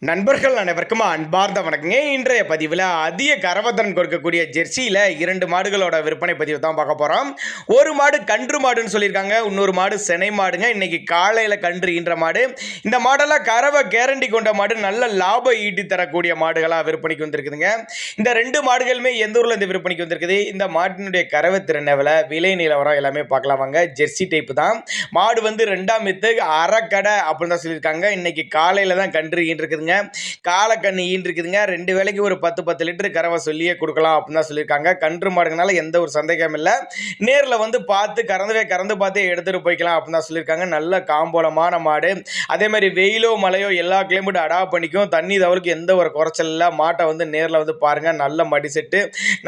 நண்பர்கள் அனைவருக்கும் அன்பார்ந்த வணக்கங்க. இன்றைய பதிவில் அதிக கறவைத்திறன் கொடுக்கக்கூடிய ஜெர்சியில் 2 மாடுகளோட விற்பனை பதிவு தான் பார்க்க போகிறோம். ஒரு மாடு கன்று மாடுன்னு சொல்லியிருக்காங்க, இன்னொரு மாடு செனை மாடுங்க. இன்னைக்கு காலையில் கன்று ஈன்ற மாடு. இந்த மாடெல்லாம் கறவை கேரண்டி கொண்ட மாடு, நல்ல லாபம் ஈட்டி தரக்கூடிய மாடுகளாக விற்பனைக்கு வந்திருக்குதுங்க. இந்த 2 மாடுகளுமே எந்த ஊரில் இந்த விற்பனைக்கு வந்திருக்குது, இந்த மாட்டினுடைய கறவை திறன் எவ்வளோ, விலை நிலவரம் எல்லாமே பார்க்கலாம் வாங்க. ஜெர்சி டைப் தான் மாடு, 2ஆம் எத்து அரைக்கடை அப்படின்னு தான் சொல்லியிருக்காங்க. இன்னைக்கு காலையில் தான் கன்று ஈன்றிருக்குதுங்க. காலக்கண்ணு ஈன்றிருக்குதுங்க. 2 வேளைக்கு ஒரு 10 லிட்டர் கறவை சொல்லியே கொடுக்கலாம் அப்படின்னு தான் சொல்லியிருக்காங்க. கன்று மாடுங்கனால எந்த ஒரு சந்தேகம் இல்லை. நேரில் வந்து பார்த்து கறந்து பார்த்து எடுத்துகிட்டு போய்க்கலாம் அப்படின்னு தான் சொல்லியிருக்காங்க. நல்ல காம்போலமான மாடு. அதே மாதிரி வெயிலோ மழையோ எல்லா கிளைமேட்டும் அடாப்ட் பண்ணிக்கும். தண்ணி தவறுக்கு எந்த ஒரு குறைச்சல் இல்லை. மாட்டை நேரில் பாருங்கள். நல்ல மடி செட்டு,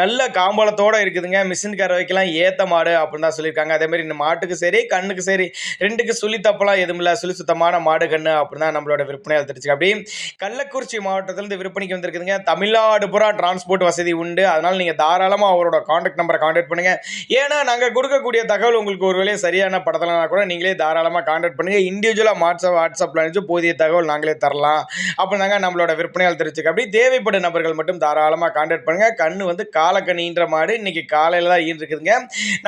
நல்ல காம்போலத்தோடு இருக்குதுங்க. மிஷின் கறவைக்கெல்லாம் ஏற்ற மாடு அப்படின்னு தான் சொல்லியிருக்காங்க. அதே மாதிரி இந்த மாட்டுக்கு சரி கண்ணுக்கு சரி 2க்கு சுழி தப்பெல்லாம் எதுவும் இல்லை. சுழி சுத்தமான மாடு கண்ணு அப்படின்னு தான் நம்மளோட விற்பனையை தெரிஞ்சுக்க. அப்படி கள்ளக்குறிச்சி மாவட்டத்திலிருந்து விற்பனைக்கு வந்திருக்குதுங்க. தமிழ்நாடு பூரா டிரான்ஸ்போர்ட் வசதி உண்டு. அதனால் நீங்கள் தாராளமாக அவரோட காண்டாக்ட் நம்பரை காண்டாக்ட் பண்ணுங்கள். ஏன்னா நாங்கள் கொடுக்கக்கூடிய தகவல் உங்களுக்கு ஒரு வேலையை சரியான படத்தலைனா கூட நீங்களே தாராளமாக காண்டாக்ட் பண்ணுங்கள். இண்டிவிஜுவலாக வாட்ஸ்அப்பில் அனுப்பிச்சு போதிய தகவல் நாங்களே தரலாம் அப்படின்னாங்க நம்மளோட விற்பனையால் தெரிஞ்சுக்க. அப்படி தேவைப்படும் நபர்கள் மட்டும் தாராளமாக காண்டாக்ட் பண்ணுங்கள். கண்ணு காலக்கண்ணு ஈன்ற மாடு இன்னைக்கு காலையில் தான் ஈன்றிருக்குதுங்க.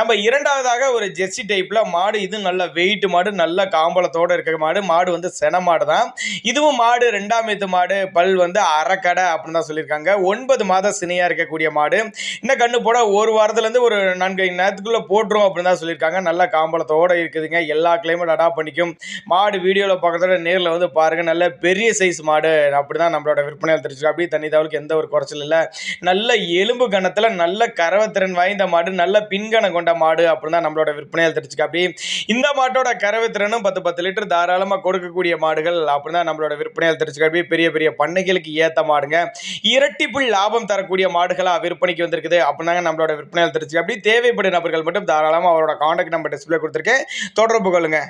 நம்ம இரண்டாவதாக ஒரு ஜெர்சி டைப்பில் மாடு. இது நல்ல வெயிட் மாடு, நல்ல காம்பளத்தோடு இருக்க மாடு. மாடு சென மாடு தான். இதுவும் மாடு 2ஆம் எத்து மாடு. பல் அரைக்கடை அப்படின்னு தான் சொல்லியிருக்காங்க. 9 மாத சினையா இருக்கக்கூடிய மாடு. இந்த கண்ணு போட ஒரு வாரத்துலேருந்து ஒரு 4 நேரத்துக்குள்ளே போட்டுரும் அப்படின்னு தான் சொல்லியிருக்காங்க. நல்ல காம்பளத்தோடு இருக்குதுங்க. எல்லா கிளைமேட் அடாப்ட் பண்ணிக்கும். மாடு வீடியோவில் பார்க்கறதோட நேரில் பாருங்கள். நல்ல பெரிய சைஸ் மாடு அப்படி தான் நம்மளோட விற்பனையால் தெரிஞ்சுக்கோ. அப்படி தண்ணி தவளுக்கு எந்த ஒரு குறைச்சல் இல்லை. நல்ல எலும்பு கணத்தில் நல்ல கறவைத்திறன் வாய்ந்த மாடு, நல்ல பின்கணம் கொண்ட மாடு அப்படின்னு தான் நம்மளோட விற்பனையால் தெரிஞ்சுக்க. அப்படி இந்த மாட்டோட கறவைத்திறனும் 10 லிட்டர் தாராளமாக கொடுக்கக்கூடிய மாடுகள் அப்படின்னு தான் நம்மளோட விற்பனையால் தெரிஞ்சுக்க. அப்படி பெரிய பெரிய பண்ணைகளுக்கு ஏற்ற மாடுங்க. இரட்டிப்பு லாபம் தரக்கூடிய மாடுகளாக விற்பனைக்கு வந்திருக்குது அப்படின்னாங்க நம்மளோட விற்பனையால் தெரிஞ்சுக்க. அப்படி தேவைப்படும் நபர்கள் மட்டும் தாராளமாக அவரோட காண்டாக்ட் நம்பர் டிஸ்பிளே கொடுத்துருக்கேன், தொடர்பு கொள்ளுங்க.